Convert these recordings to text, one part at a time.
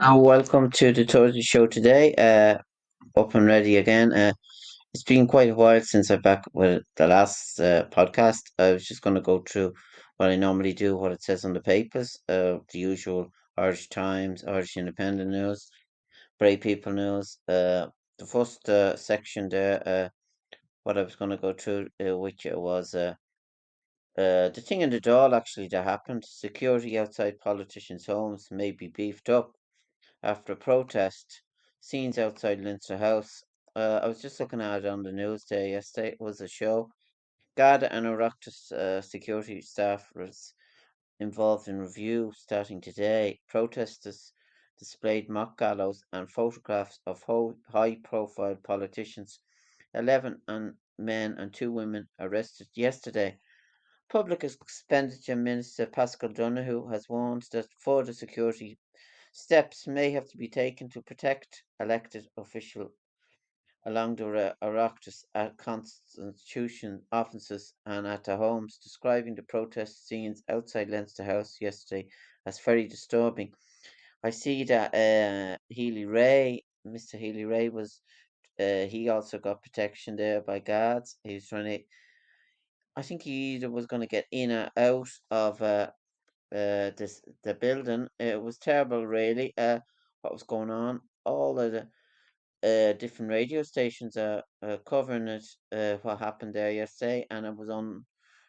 Welcome to the Thursday show today. Up and ready again. It's been quite a while since I'm back with the last podcast. I was just going to go through what I normally do, what it says on the papers, the usual Irish Times, Irish Independent News, Brave People News. The first section there, what I was going to go through, which was the thing in the Dáil actually that happened. Security outside politicians' homes may be beefed up after a protest. Scenes outside Leinster House. I was just looking at it on the news there yesterday. It was a show. Garda and Oireachtas security staff was involved in review starting today. Protesters displayed mock gallows and photographs of high-profile politicians. 11 men and 2 women arrested yesterday. Public Expenditure Minister Pascal Donoghue has warned that further security steps may have to be taken to protect elected officials along the Oireachtas at constitution offices and at their homes, describing the protest scenes outside Leinster House yesterday as very disturbing. I see that Healy Ray, Mr. Healy Ray, he also got protection there by guards. He was trying to, I think he either was going to get in or out of the building. It was terrible, really. What was going on? All of the different radio stations are covering it. What happened there yesterday, and it was on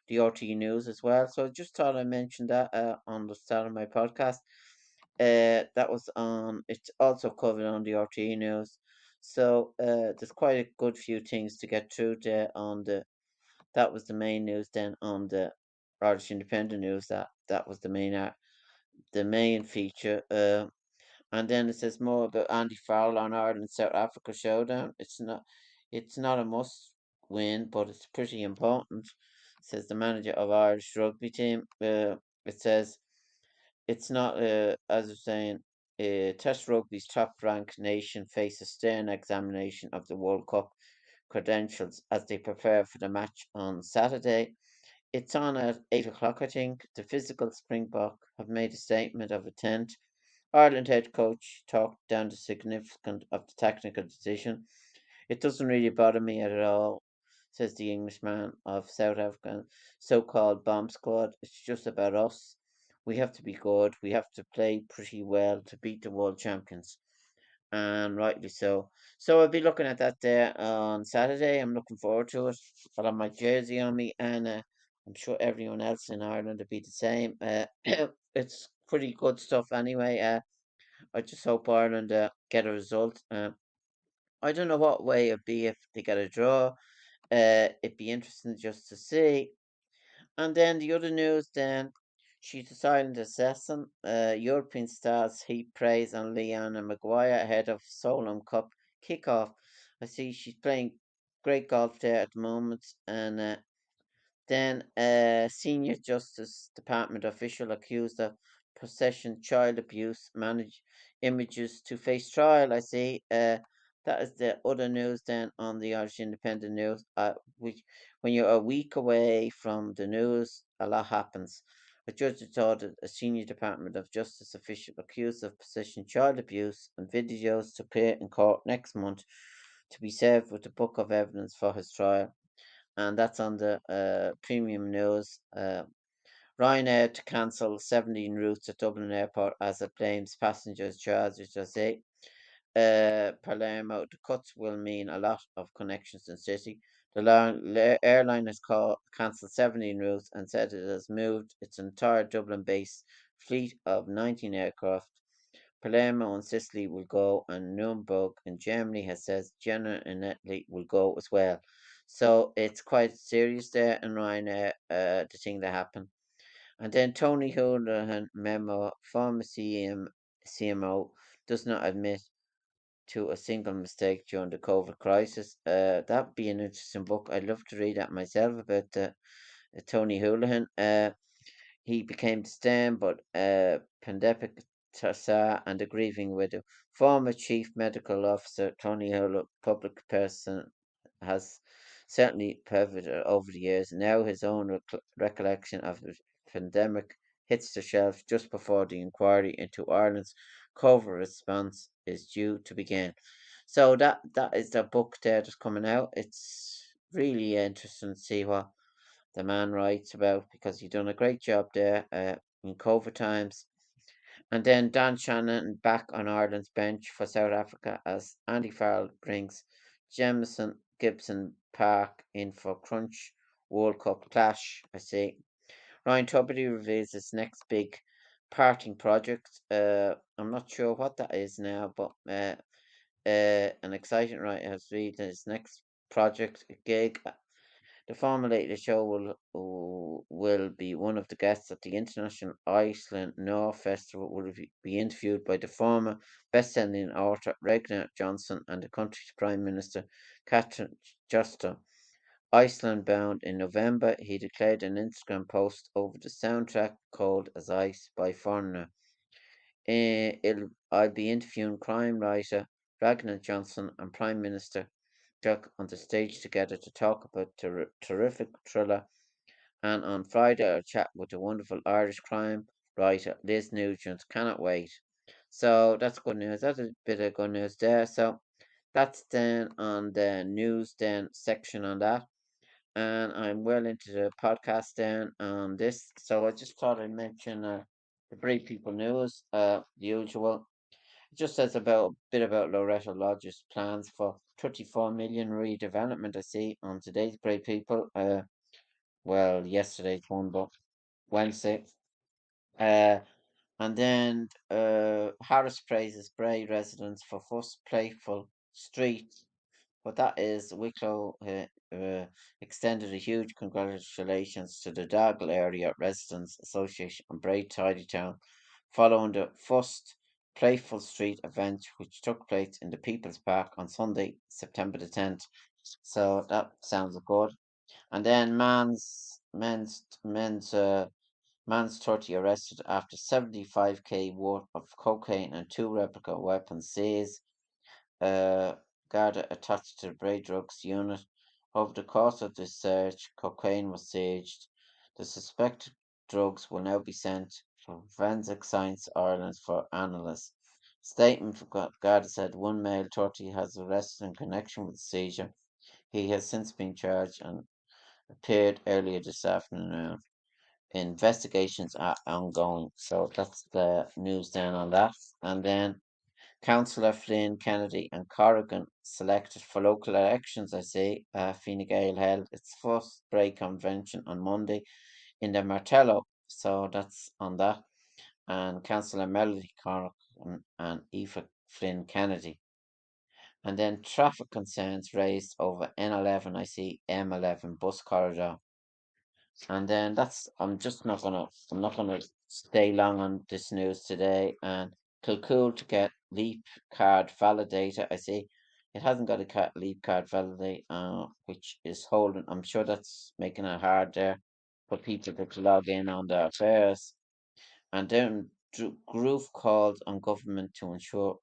the RT News as well. So I just thought I mentioned that on the start of my podcast. That was on. It's also covered on the RT News. So there's quite a good few things to get through there on the. That was the main news. Then on the Irish Independent News, that was the main feature. And then it says more about Andy Farrell on Ireland South Africa showdown. It's not a must win, but it's pretty important. Says the manager of Irish rugby team. It says it's not as I'm saying. Test rugby's top-ranked nation faces stern examination of the World Cup credentials as they prepare for the match on Saturday. It's on at 8 o'clock, I think. The physical Springbok have made a statement of intent. Ireland head coach talked down the significance of the technical decision. It doesn't really bother me at all, says the Englishman of South African so called bomb squad. It's just about us. We have to be good. We have to play pretty well to beat the world champions. And rightly so. So I'll be looking at that there on Saturday. I'm looking forward to it. I'll have my jersey on me, and I'm sure everyone else in Ireland will be the same. It's pretty good stuff anyway. I just hope Ireland get a result. I don't know what way it'd be if they get a draw. It'd be interesting just to see. And then the other news, then she's a silent assassin. European stars heap praise on Leanna Maguire ahead of Solheim Cup kickoff. I see she's playing great golf there at the moment, and then a senior Justice Department official accused of possession child abuse manage images to face trial. I see. That is the other news then on the Irish Independent News. Which when you're a week away from the news, a lot happens. A judge has ordered a senior Department of Justice official accused of possession child abuse and videos to appear in court next month to be served with a book of evidence for his trial, and that's on the premium news. Ryanair to cancel 17 routes at Dublin Airport as it blames passengers' charges. I say, Palermo, the cuts will mean a lot of connections in city. The airline has cancelled 17 routes and said it has moved its entire Dublin-based fleet of 19 aircraft. Palermo and Sicily will go, and Nuremberg in Germany has said Genoa and Italy will go as well. So it's quite serious there in Ryanair, the thing that happened. And then Tony Holohan memo, former CMO, does not admit to a single mistake during the COVID crisis. That'd be an interesting book. I'd love to read that myself about Tony Holohan. He became the stern but pandemic tsar and a grieving widow. Former Chief Medical Officer Tony Holohan, public person, has certainly pivoted over the years. Now his own recollection of the pandemic hits the shelf just before the inquiry into Ireland's COVID response is due to begin. So that is the book there that's coming out. It's really interesting to see what the man writes about because he done a great job there in COVID times. And then Dan Shannon back on Ireland's bench for South Africa as Andy Farrell brings Jamison Gibson Park in for Crunch World Cup clash. I see. Ryan Tubridy reveals his next big parting project. I'm not sure what that is now, but an exciting writer has read his next project gig. The former Late Show will be one of the guests at the International Iceland North Festival. Will be interviewed by the former best-selling author Ragnar Johnson and the country's Prime Minister Katrin Juster. Iceland bound in November, he declared an Instagram post over the soundtrack Cold as Ice by Foreigner. I'll be interviewing crime writer Ragnar Johnson and Prime Minister Chuck on the stage together to talk about terrific thriller. And on Friday, I'll chat with the wonderful Irish crime writer Liz Nugent. Cannot wait. So that's good news. That's a bit of good news there. So that's then on the news then section on that. And I'm well into the podcast then on this. So I just thought I'd mention the Brave People news, the usual. It just says about a bit about Loretta Lodge's plans for 34 million redevelopment. I see on today's Brave People. Well, yesterday's one, but Wednesday. Uh, and then Harris praises Bray residents for first playful street. But that is Wicklow extended a huge congratulations to the Dagle Area Residents Association and Bray Tidy Town following the first Playful Street event which took place in the People's Park on Sunday, September the 10th. So that sounds good. And then man's 30 arrested after 75k worth of cocaine and two replica weapons seized. Uh, Garda attached to the Bray Drugs unit. Over the course of this search, cocaine was seized. The suspected drugs will now be sent to Forensic Science Ireland for analysis. Statement from Garda said one male 30 has arrested in connection with the seizure. He has since been charged and appeared earlier this afternoon. Investigations are ongoing. So that's the news then on that. And then Councillor Flynn Kennedy and Corrigan selected for local elections, I see. Fine Gael held its first Bray convention on Monday in the Martello. So that's on that. And Councillor Melody Corrigan and Aoife Flynn Kennedy. And then traffic concerns raised over N11, I see M11 bus corridor. And then I'm not gonna stay long on this news today. And Kilcool to get Leap card validator. I see it hasn't got a Leap card validate, which is holding. I'm sure that's making it hard there for people to log in on their affairs. And then Groove called on government to ensure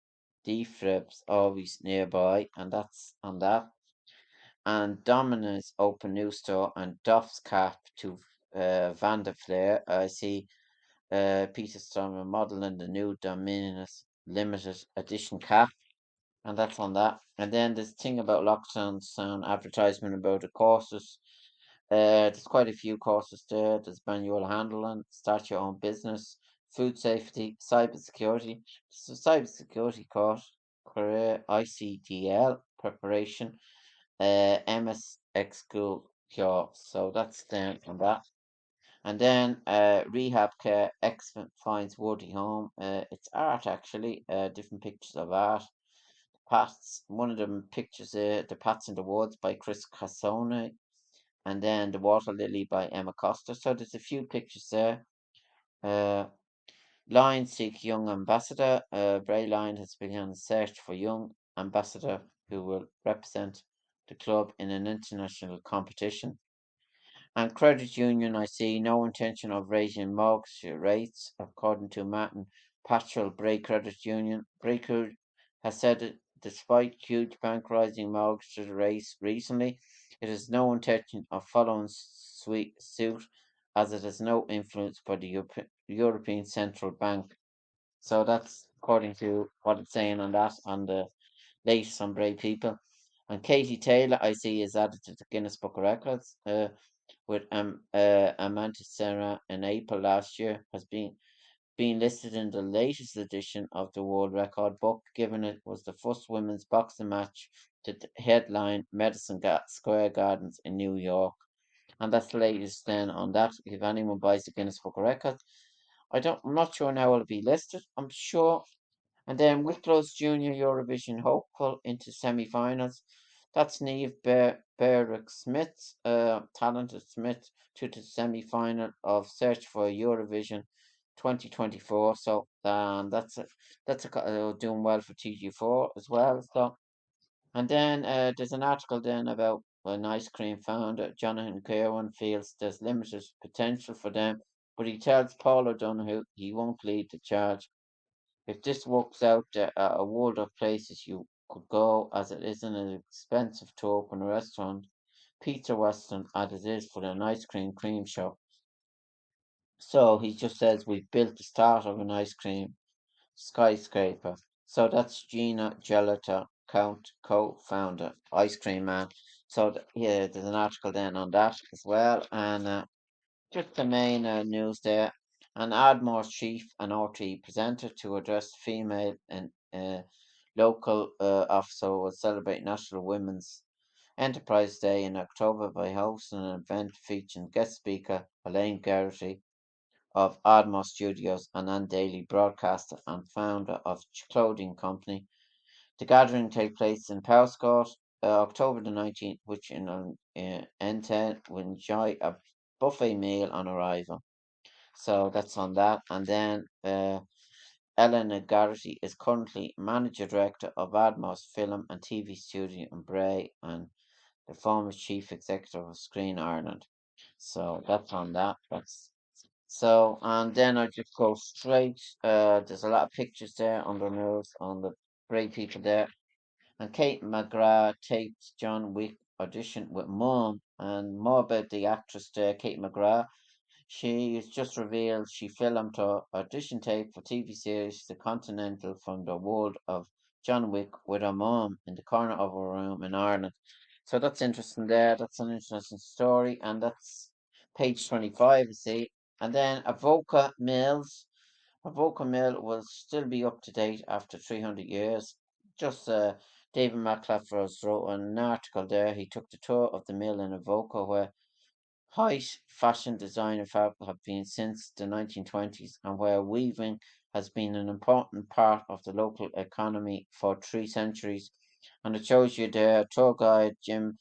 defibs always nearby, and that's on that. And Domino's open new store and Duff's cap to Vanda Flair. I see Peter Stormer modeling the new Domino's limited edition cap, and that's on that. And then this thing about lockdown sound advertisement about the courses. There's quite a few courses there. There's manual handling, start your own business, food safety, cyber security. So cyber security course, career ICDL preparation, MS School cure. So that's then on that. And then rehab care, excellent finds Woody home. It's art actually, different pictures of art. Pats, one of them pictures there, The Pats in the Woods by Chris Cassone, and then The Water Lily by Emma Costa. So there's a few pictures there. Uh, Lions seek young ambassador. Bray Lion has begun a search for young ambassador who will represent the club in an international competition. And credit union, I see no intention of raising mortgage rates, according to Martin Patrol Bray Credit Union. Bray has said that despite huge bank rising mortgage rates recently, it has no intention of following suit as it has no influence by the European Central Bank. So that's according to what it's saying on that on the latest on Brave People. And Katie Taylor, I see, is added to the Guinness Book of Records with Amanda Serra in April last year, has been listed in the latest edition of the World Record Book, given it was the first women's boxing match to headline Square Gardens in New York. And that's the latest then on that. If anyone buys the Guinness Book of Records, I'm not sure now it'll be listed. I'm sure. And then Wicklow's Junior Eurovision hopeful into semi-finals. That's Neve Berwick Smith, talented Smith, to the semi-final of Search for Eurovision 2024. So doing well for TG4 as well. So and then there's an article then about an ice cream founder, Jonathan Kerwin, feels there's limited potential for them, but he tells Paul O'Donoghue he won't lead the charge. If this works out, there are a world of places you could go, as it isn't as expensive to open a restaurant, pizza restaurant, as it is for an ice cream shop. So he just says we've built the start of an ice cream skyscraper. So that's Gina Gelata, co-founder, Ice Cream Man. So yeah, there's an article then on that as well, and just the main news there. An Ardmore's chief and RT presenter to address female and local officer will celebrate National Women's Enterprise Day in October by hosting an event featuring guest speaker Elaine Geraghty of Ardmore Studios and an daily broadcaster and founder of clothing company. The gathering takes place in Powerscourt, October the 19th, which in N10 will enjoy a buffet meal on arrival. So that's on that. And then Eleanor Garrity is currently manager director of Admos Film and TV Studio in Bray and the former chief executive of Screen Ireland. So that's on that. That's so, and then I just go straight. There's a lot of pictures there on the news on the great people there. And Kate McGrath taped John Wick audition with Mum, and more about the actress there, Kate McGrath. She has just revealed she filmed her audition tape for TV series The Continental from the world of John Wick with her mum in the corner of her room in Ireland. So that's interesting there. That's an interesting story, and that's page 25, you see. And then Avoca Mill will still be up to date after 300 years. Just David McClafford wrote an article there. He took the tour of the mill in Avoca where high fashion design and fabric have been since the 1920s, and where weaving has been an important part of the local economy for 3 centuries. And it shows you there, tour guide Jim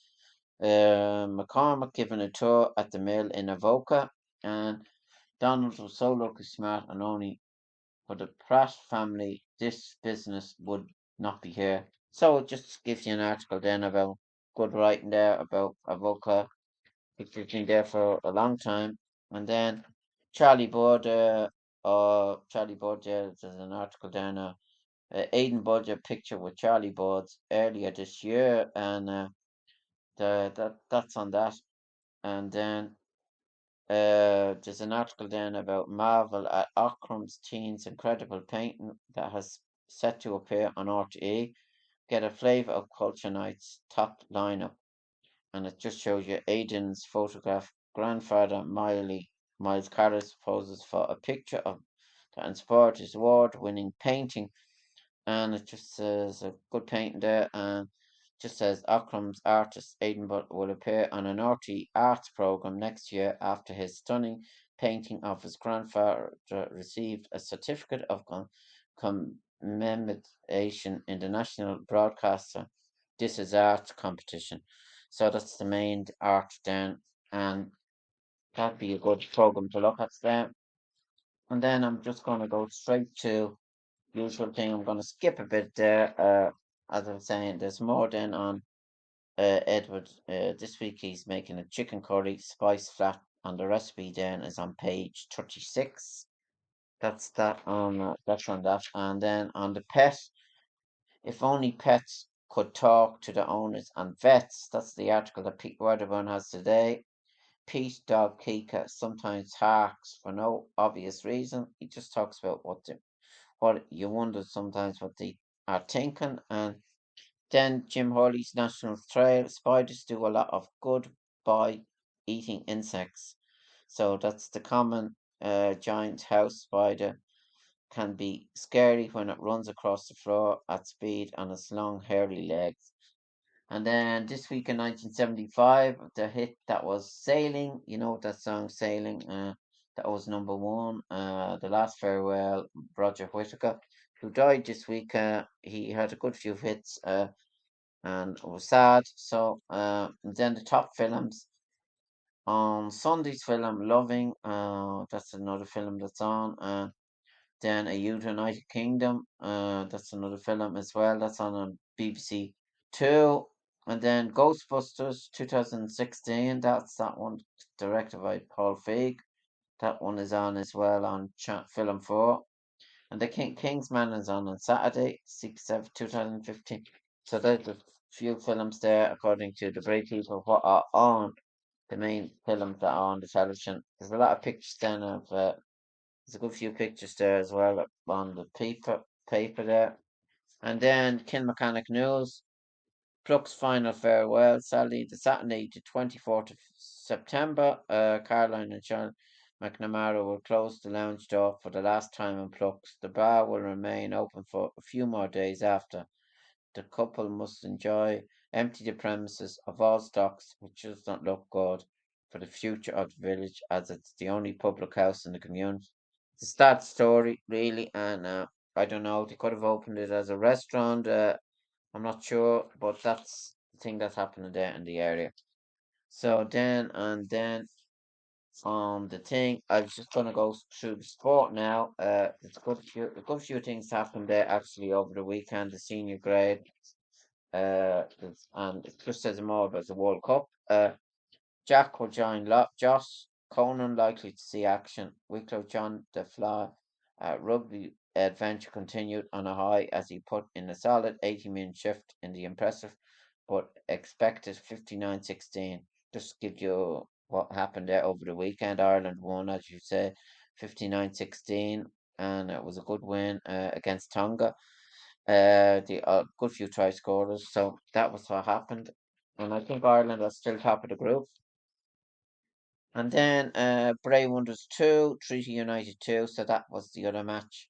McCormick giving a tour at the mill in Avoca. And Donald was so lucky, smart, and only for the Pratt family, this business would not be here. So it just gives you an article then about good writing there about Avoca, which has been there for a long time. And then Charlie Bud, there's an article there now. Aidan Budger picture with Charlie Buds earlier this year, and that's on that. And then there's an article then about Marvel at Ockram's Teens Incredible Painting that has set to appear on RTE. Get a flavour of Culture Night's top lineup, and it just shows you Aidan's photograph. Grandfather Miles Carris poses for a picture of that inspired his award-winning painting, and it just says a good painting there, and just says Ockram's artist Aidan Butt will appear on an RT Arts program next year after his stunning painting of his grandfather received a certificate of commemoration in the National Broadcaster This Is Art competition. So that's the main art then, and that'd be a good program to look at then. And then I'm just going to go straight to usual thing. I'm going to skip a bit there. As I was saying, there's more than on Edward. This week he's making a chicken curry spice flat, and the recipe then is on page 36. That's on that. And then on the pet, if only pets could talk to the owners and vets. That's the article that Pete Wedderburn has today. Pete's dog Kika sometimes harks for no obvious reason. He just talks about but you wonder sometimes what they are thinking. And then Jim Hurley's National Trail. Spiders do a lot of good by eating insects. So that's the common giant house spider can be scary when it runs across the floor at speed on its long hairy legs. And then this week in 1975, the hit that was Sailing, you know that song Sailing, that was number one. The Last Farewell, Roger Whittaker, who died this week. He had a good few hits, and it was sad. So, then the top films on Sunday's film, Loving, that's another film that's on. Then A United Kingdom, that's another film as well. That's on BBC Two. And then Ghostbusters 2016, that's that one directed by Paul Feig. That one is on as well on Film 4. And the Kingsman is on Saturday, 6 7 2015. So there's a few films there, according to the Brave People, what are on the main films that are on the television. There's a lot of pictures then of, there's a good few pictures there as well on the paper there. And then Kilmechanic News, Pluck's final farewell, Sally, the Saturday, the 24th of September. Caroline and Sean McNamara will close the lounge door for the last time in Pluck's. The bar will remain open for a few more days after. The couple must empty the premises of all stocks, which does not look good for the future of the village, as it's the only public house in the community. It's a sad story, really, and I don't know, they could have opened it as a restaurant. I'm not sure, but that's the thing that's happening there in the area. So then on the thing, I was just gonna go through the sport now. A good few things happened there actually over the weekend. The senior grade, and it just says more about the World Cup. Jack will join Josh Conan likely to see action. Wicklow John the Fly rugby adventure continued on a high as he put in a solid 80-minute shift in the impressive but expected 59-16. Just give you what happened there over the weekend. Ireland won, as you say, 59-16, and it was a good win against Tonga. The good few try scorers, so that was what happened. And I think Ireland are still top of the group. And then Bray Wonders 2, Treaty United 2. So that was the other match.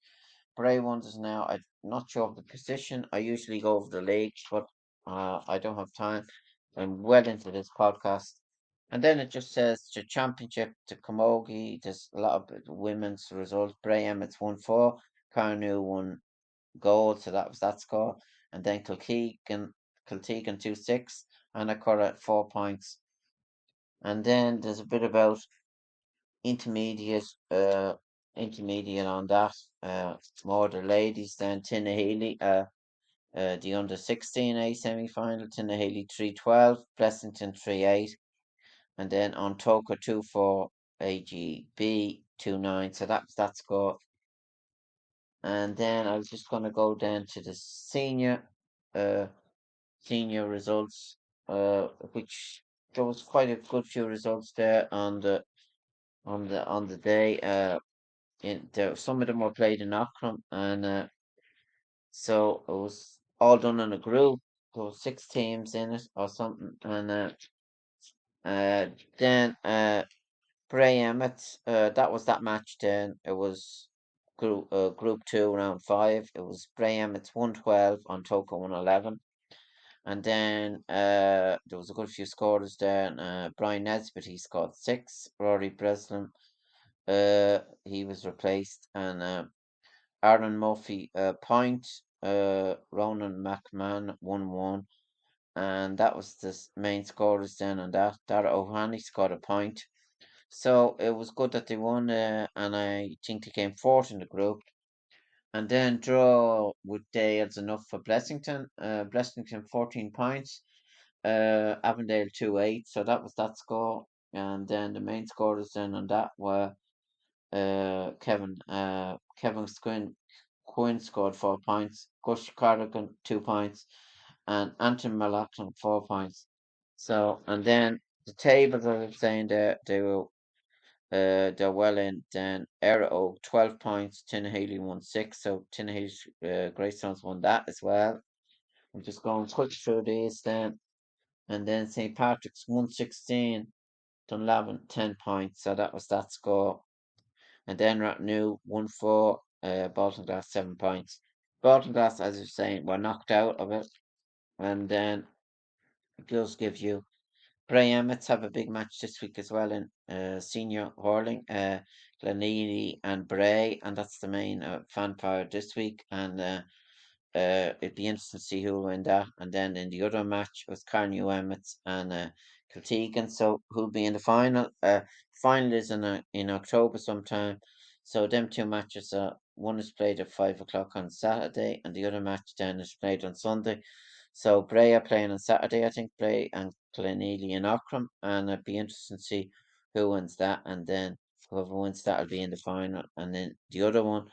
Bray Wonders now, I'm not sure of the position. I usually go over the leagues, but I don't have time. I'm well into this podcast. And then it just says the championship to Camogie. There's a lot of women's results. Bray Emmets 1-4. Carnew won gold, so that was that score. And then Kiltegan 2-6. And Akura 4 points. And then there's a bit about intermediate uh intermediate on that. More the ladies than Tinnahealy, the under 16 A semi final, Tinnahealy 3-12, Blessington 3-8, and then on Toker 2-4, AGB 2-9. So that's that score. And then I was just gonna go down to the uh senior results, which there was quite a good few results there on the day. Some of them were played in Auckland, and so it was all done in a group. There was 6 teams in it or something, and uh, then Bray Emmett. That was that match. Then it was group two, round five. It was Bray Emmett's 112 on Toka 111. And then there was a good few scorers there. And, Brian Nesbitt, he scored 6. Rory Breslin, he was replaced, and Aaron Murphy, point. Ronan McMahon 1-1, and that was the main scorers then. And that Dara O'Hany scored a point, so it was good that they won. And I think they came fourth in the group. And then draw with Dales enough for Blessington. Blessington 14 points. Avondale 2-8. So that was that score. And then the main scorers then on that were Kevin Quinn scored 4 points, Gush Cardigan 2 points, and Anton Malachlan 4 points. So, and then the tables, as I was saying, there they were they're well in. Then Aero 12 points. Tinahely won 6. So Tinahely's Greystones won that as well. I'm just going quick through these then. And then St. Patrick's 116. Dunlavin 10 points. So that was that score. And then Rathnew 1-4. Baltinglass 7 points. Baltinglass, as you're saying, were knocked out of it. And then it does give you Bray Emmets have a big match this week as well in senior hurling. Glenealy and Bray, and that's the main fanfare this week. And it'd be interesting to see who will win that. And then in the other match was Carnew Emmets and Kiltegan. So who'll be in the final? Final is in October sometime. So them two matches, one is played at 5 o'clock on Saturday, and the other match then is played on Sunday. So Bray are playing on Saturday, I think. Bray and Glenealy and Ockram, and it'd be interesting to see who wins that, and then whoever wins that will be in the final. And then the other one,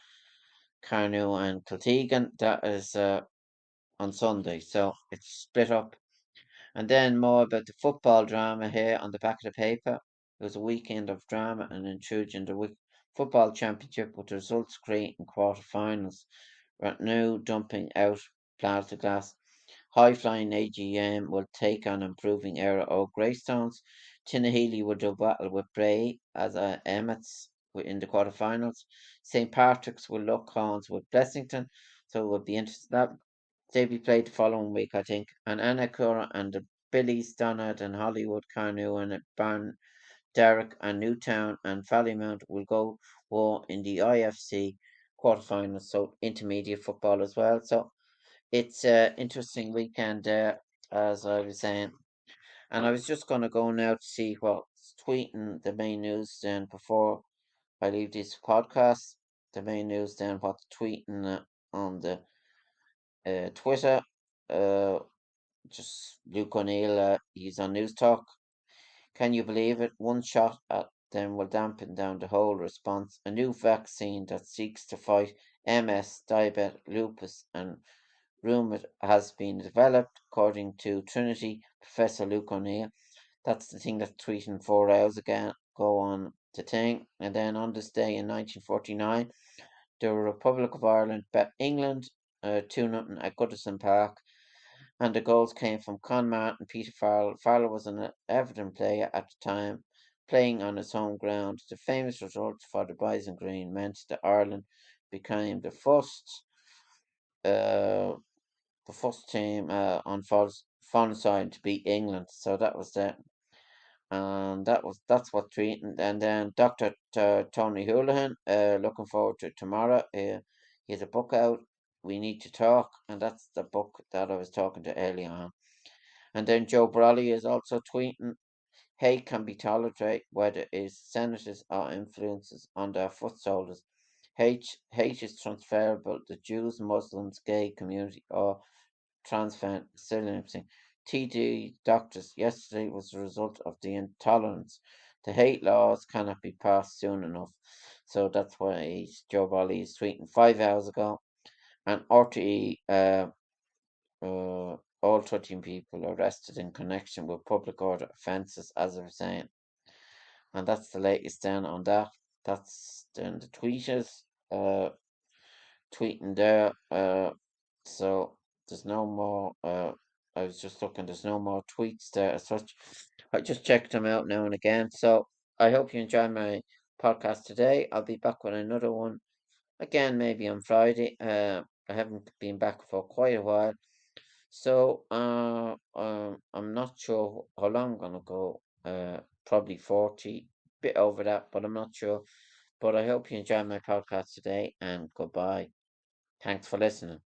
Carnew and Kiltegan, that is on Sunday. So it's split up. And then more about the football drama here on the back of the paper. It was a weekend of drama and intrigue in the football championship with the results creating quarter-finals. Rathnew dumping out Glass. High-flying AGM will take on improving era of Greystones. Tinahely will do battle with Bray as Emmets in the quarter-finals. St. Patrick's will lock horns with Blessington. So it will be interesting. That they be played the following week, I think. And Annacura and the Billies, Donard and Hollywood, Carnew and Barn, Derrick and Newtown and Ballymount will go war in the IFC quarterfinals, so intermediate football as well. So it's an interesting weekend there, as I was saying. And I was just going to go now to see what's tweeting the main news then before I leave this podcast. The main news then, what's tweeting on the Twitter. Uh, just Luke O'Neill, he's on News Talk. Can you believe it? One shot at them will dampen down the whole response. A new vaccine that seeks to fight MS, diabetes, lupus, and rheumatoid has been developed, according to Trinity Professor Luke O'Neill. That's the thing that's tweeting 4 hours ago. Go on to thing. And then on this day in 1949, the Republic of Ireland bet England 2-0 at Goodison Park, and the goals came from Conn and Peter Farrell. Farrell was an Everton player at the time, playing on his home ground. The famous result for the Bison Green meant that Ireland became uh, the first team on foreign side to beat England. So that was it, and that's what tweeting. And then Dr. Tony Houlihan, looking forward to tomorrow. He has a book out. We need to talk, and that's the book that I was talking to earlier on. And then Joe Brolly is also tweeting, hate can be tolerated whether it is senators or influences on their foot soldiers. Hate is transferable to Jews, Muslims, gay community, or trans TD doctors yesterday was the result of the intolerance. The hate laws cannot be passed soon enough. So that's why Joe Brolly is tweeting 5 hours ago. And RTE all 13 people arrested in connection with public order offences, as I was saying. And that's the latest then on that. That's then the tweeters tweeting there. So there's no more. I was just looking. There's no more tweets there as such. I just checked them out now and again. So I hope you enjoy my podcast today. I'll be back with another one again, maybe on Friday. I haven't been back for quite a while. So I'm not sure how long I'm gonna go. Probably 40, bit over that, but I'm not sure. But I hope you enjoyed my podcast today, and goodbye. Thanks for listening.